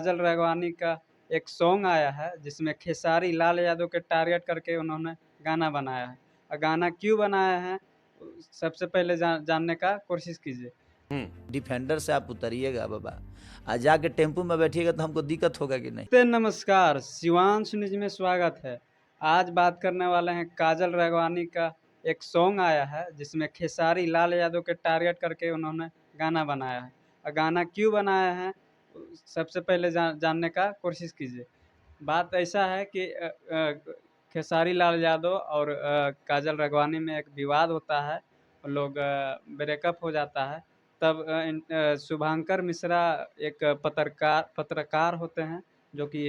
काजल राघवानी का एक सॉन्ग आया है जिसमें खेसारी लाल यादव के टारगेट करके उन्होंने गाना बनाया है। और गाना क्यों बनाया है सबसे पहले जानने का कोशिश कीजिए। डिफेंडर से आप उतरिएगा बाबा, आज जाके टेम्पू में बैठिएगा तो हमको दिक्कत होगा कि नहीं। नमस्कार, शिवांश न्यूज में स्वागत है। आज बात करने वाले हैं काजल राघवानी का एक सॉन्ग आया है जिसमें खेसारी लाल यादव के टारगेट करके उन्होंने गाना बनाया है। और गाना क्यों बनाया है सबसे पहले जानने का कोशिश कीजिए। बात ऐसा है कि खेसारी लाल यादव और काजल राघवानी में एक विवाद होता है, लोग ब्रेकअप हो जाता है। तब शुभांकर मिश्रा एक पत्रकार होते हैं जो कि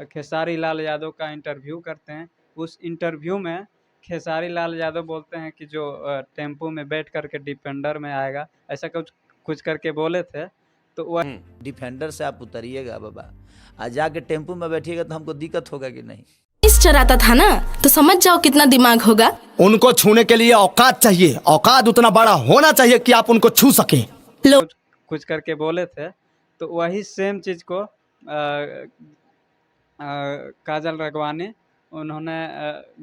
खेसारी लाल यादव का इंटरव्यू करते हैं। उस इंटरव्यू में खेसारी लाल यादव बोलते हैं कि जो टेम्पो में बैठ करके डिफेंडर में आएगा, ऐसा कुछ करके बोले थे। तो वह डिफेंडर से आप उतरिएगा बाबा, आज जाके टेम्पू में बैठिएगा तो हमको दिक्कत होगा कि नहीं। इस चराता था ना, तो समझ जाओ कितना दिमाग होगा। उनको छूने के लिए औकात चाहिए, औकात उतना बड़ा होना चाहिए कि आप उनको छू सकें। कुछ करके बोले थे। तो वही सेम चीज को काजल राघवानी उन्होंने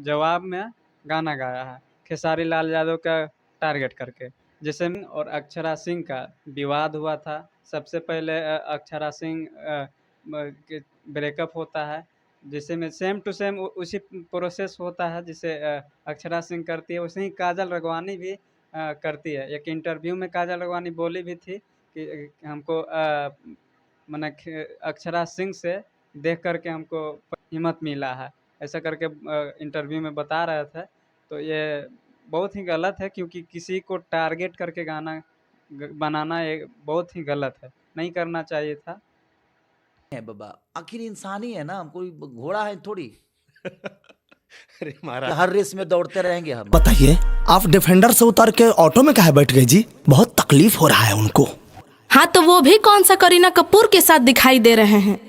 जवाब में गाना गाया है खेसारी लाल यादव का टारगेट करके। जैसे और अक्षरा सिंह का विवाद हुआ था। सबसे पहले अक्षरा सिंह ब्रेकअप होता है, जिसे में सेम टू सेम उसी प्रोसेस होता है जिसे अक्षरा सिंह करती है, वैसे ही काजल राघवानी भी करती है। एक इंटरव्यू में काजल राघवानी बोली भी थी कि हमको मैंने अक्षरा सिंह से देख करके हमको हिम्मत मिला है, ऐसा करके इंटरव्यू में बता रहे थे। तो ये बहुत ही गलत है, क्योंकि किसी को टारगेट करके गाना बनाना ये बहुत ही गलत है, नहीं करना चाहिए था। है बाबा, आखिर इंसान ही है ना, कोई घोड़ा है थोड़ी। अरे महाराज, हर रेस में दौड़ते रहेंगे हम। बताइए, आप डिफेंडर से उतर के ऑटो में काहे बैठ गए जी? बहुत तकलीफ हो रहा है उनको। हाँ, तो वो भी कौन सा करीना कपूर के साथ दिखाई दे रहे हैं।